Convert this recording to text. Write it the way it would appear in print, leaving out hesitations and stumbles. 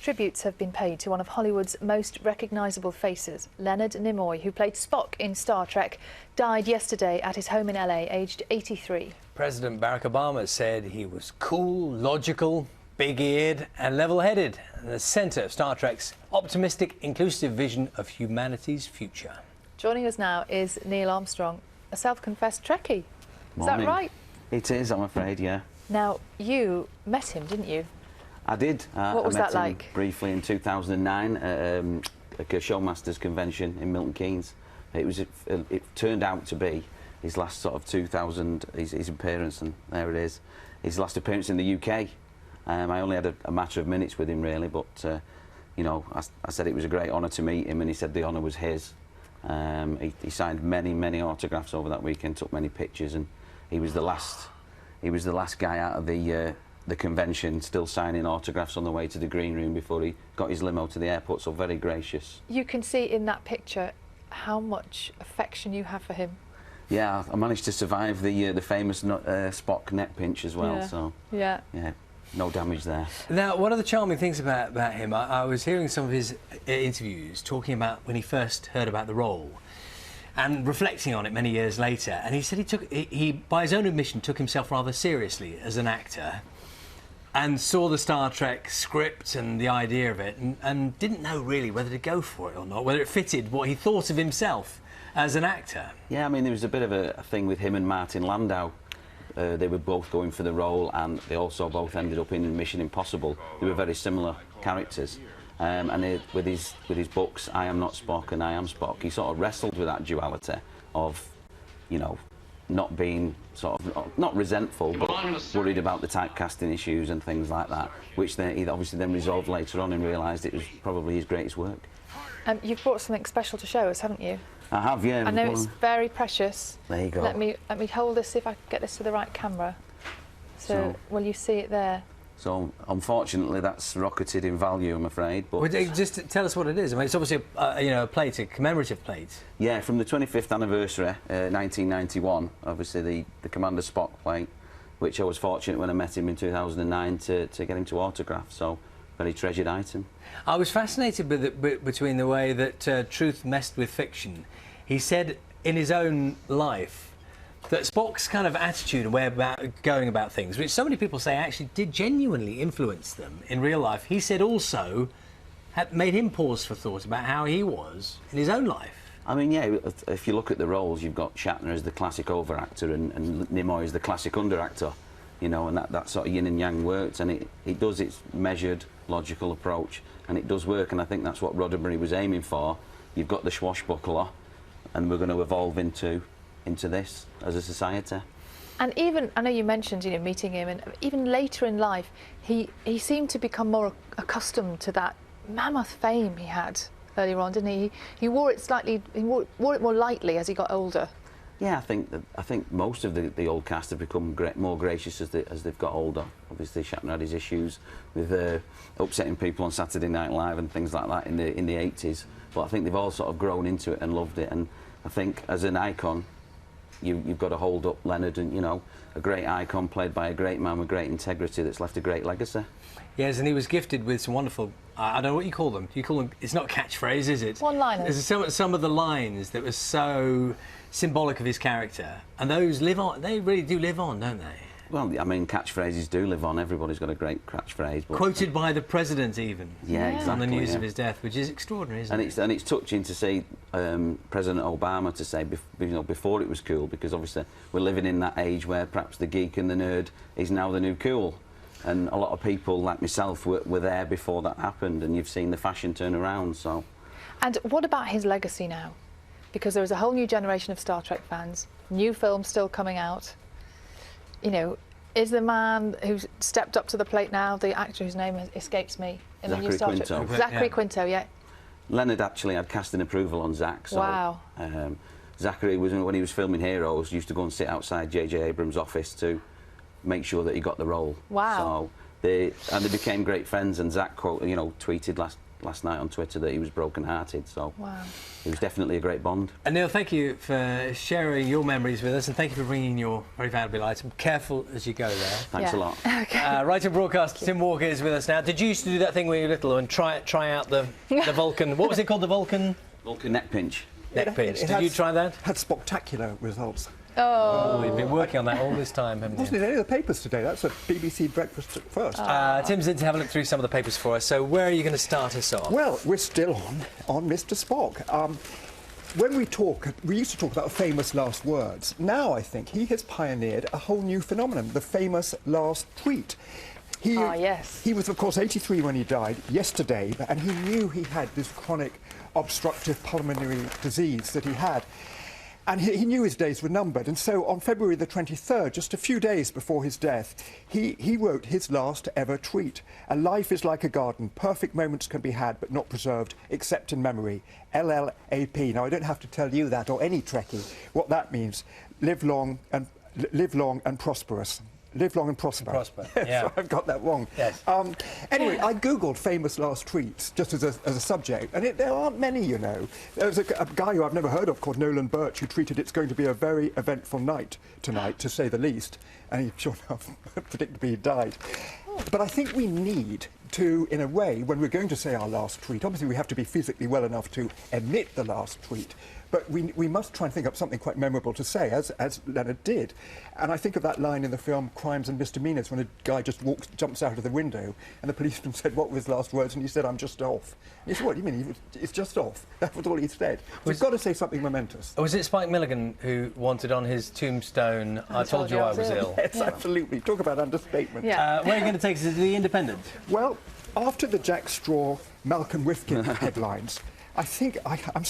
tributes have been paid to one of Hollywood's most recognisable faces. Leonard Nimoy, who played Spock in Star Trek, died yesterday at his home in LA, aged 83. President Barack Obama said he was cool, logical, big-eared and level-headed, and the centre of Star Trek's optimistic, inclusive vision of humanity's future. Joining us now is Neil Armstrong, a self-confessed Trekkie. Is Morning. that right? It is, I'm afraid, yeah. Now, you met him, didn't you? I did. What was I met that him like? briefly in 2009 at a Showmasters convention in Milton Keynes. It turned out to be his last sort of his appearance, and there it is. His last appearance in the UK. I only had a matter of minutes with him, really, but you know, I said it was a great honour to meet him, and he said the honour was his. He signed many autographs over that weekend, took many pictures, and he was the last guy out of the convention still signing autographs on the way to the green room before he got his limo to the airport, so very gracious. You can see in that picture how much affection you have for him. Yeah, I managed to survive the famous Spock neck pinch as well, Yeah. so Yeah. no damage there. Now, one of the charming things about him, I was hearing some of his interviews talking about when he first heard about the role and reflecting on it many years later, and he said he by his own admission, took himself rather seriously as an actor and saw the Star Trek script and the idea of it and didn't know really whether to go for it or not, whether it fitted what he thought of himself as an actor. Yeah, I mean, there was a bit of a thing with him and Martin Landau. They were both going for the role, and they also both ended up in Mission Impossible. They were very similar characters. With his books, I Am Not Spock and I Am Spock, he sort of wrestled with that duality of, you know, not being sort of, not resentful, but worried about the typecasting issues and things like that, which he obviously then resolved later on and realised it was probably his greatest work. You've brought something special to show us, haven't you? I have, yeah. I know it's very precious. There you go. Let me hold this, see if I can get this to the right camera. So will you see it there? So, unfortunately, that's rocketed in value, I'm afraid. But Well, just tell us what it is. I mean, it's obviously a plate, a commemorative plate. yeah, from the 25th anniversary, 1991, obviously the Commander Spock plate, which I was fortunate when I met him in 2009 to get him to autograph. So, very treasured item. I was fascinated between the way that truth messed with fiction. He said in his own life that Spock's kind of attitude and way about going about things, which so many people say actually did genuinely influence them in real life, he said also had made him pause for thought about how he was in his own life. I mean, yeah, if you look at the roles, you've got Shatner as the classic over-actor and Nimoy as the classic under-actor, you know, and that sort of yin and yang works, and it does its measured, logical approach, and it does work, and I think that's what Roddenberry was aiming for. You've got the swashbuckler, and we're going to evolve into this as a society. And even, I know you mentioned, you know, meeting him, and even later in life, he seemed to become more accustomed to that mammoth fame he had earlier on, didn't he? He wore it slightly, he wore it more lightly as he got older. Yeah, I think most of the old cast have become more gracious as they've got older. Obviously, Shatner had his issues with upsetting people on Saturday Night Live and things like that in the 80s. But I think they've all sort of grown into it and loved it. And I think as an icon, you've got to hold up Leonard, and you know, a great icon played by a great man with great integrity that's left a great legacy. Yes, and he was gifted with some wonderful, I don't know what you call them. You call them, it's not catchphrase, is it? One-liners. There's some of the lines that were so symbolic of his character, and those live on. They really do live on, don't they? Well, I mean, catchphrases do live on. Everybody's got a great catchphrase. But quoted by the president, even. Yeah, exactly. On the news of his death, which is extraordinary, isn't it? And it's touching to see President Obama to say, you know, before it was cool, because obviously we're living in that age where perhaps the geek and the nerd is now the new cool. And a lot of people like myself were there before that happened, and you've seen the fashion turn around. So. And what about his legacy now? Because there is a whole new generation of Star Trek fans, new films still coming out. You know, is the man who stepped up to the plate now, the actor whose name escapes me in the new Star Trek? Zachary Quinto, yeah. Leonard actually had casting approval on Zach. So, wow. Zachary, when he was filming Heroes, used to go and sit outside J.J. Abrams' office to make sure that he got the role. Wow. So they became great friends, and Zach, you know, tweeted last last night on Twitter that he was broken-hearted. So Wow. it was definitely a great bond. And Neil, thank you for sharing your memories with us, and thank you for bringing your very valuable item. Careful as you go there. Thanks a Yeah. lot. Okay. Writer and broadcaster Tim Walker is with us now. Did you used to do that thing when you were little and try out the Vulcan? What was it called? The Vulcan Vulcan neck pinch. neck pinch. Did you try that? Had spectacular results. Oh. We've been working on that all this time, haven't Wasn't we? in any of the papers today. That's a BBC breakfast at first. Tim's in to have a look through some of the papers for us. So where are you going to start us off? Well, we're still on Mr. Spock. When we talk, we used to talk about famous last words. Now I think he has pioneered a whole new phenomenon, the famous last tweet. Yes. He was, of course, 83 when he died yesterday, and he knew he had this chronic obstructive pulmonary disease that he had. And he knew his days were numbered. And so on February the 23rd, just a few days before his death, he wrote his last ever tweet. "A life is like a garden. Perfect moments can be had, but not preserved, except in memory. LLAP." Now, I don't have to tell you that, or any Trekkie, what that means. Live long and prosperous. Live long and prosper. Prosper, Yes, yeah. I've got that wrong. Yes. Anyway, I googled famous last tweets just as a subject, and there aren't many, you know. There's a guy who I've never heard of called Nolan Birch who tweeted, "It's going to be a very eventful night tonight, to say the least," and he sure enough predictably he died. But I think we need to, in a way, when we're going to say our last tweet, obviously we have to be physically well enough to emit the last tweet, but we must try and think up something quite memorable to say, as Leonard did. And I think of that line in the film Crimes and Misdemeanors when a guy just jumps out of the window and the policeman said, "What were his last words?" And he said, "I'm just off." And he said, "What do you mean? It's just off." That was all he said. We've got to say something momentous. Or was it Spike Milligan who wanted on his tombstone, "I told you I was ill"? Yes, absolutely. Talk about understatement. Yeah. Where are you going to take us to the Independent? Well, after the Jack Straw, Malcolm Rifkin headlines, I think I'm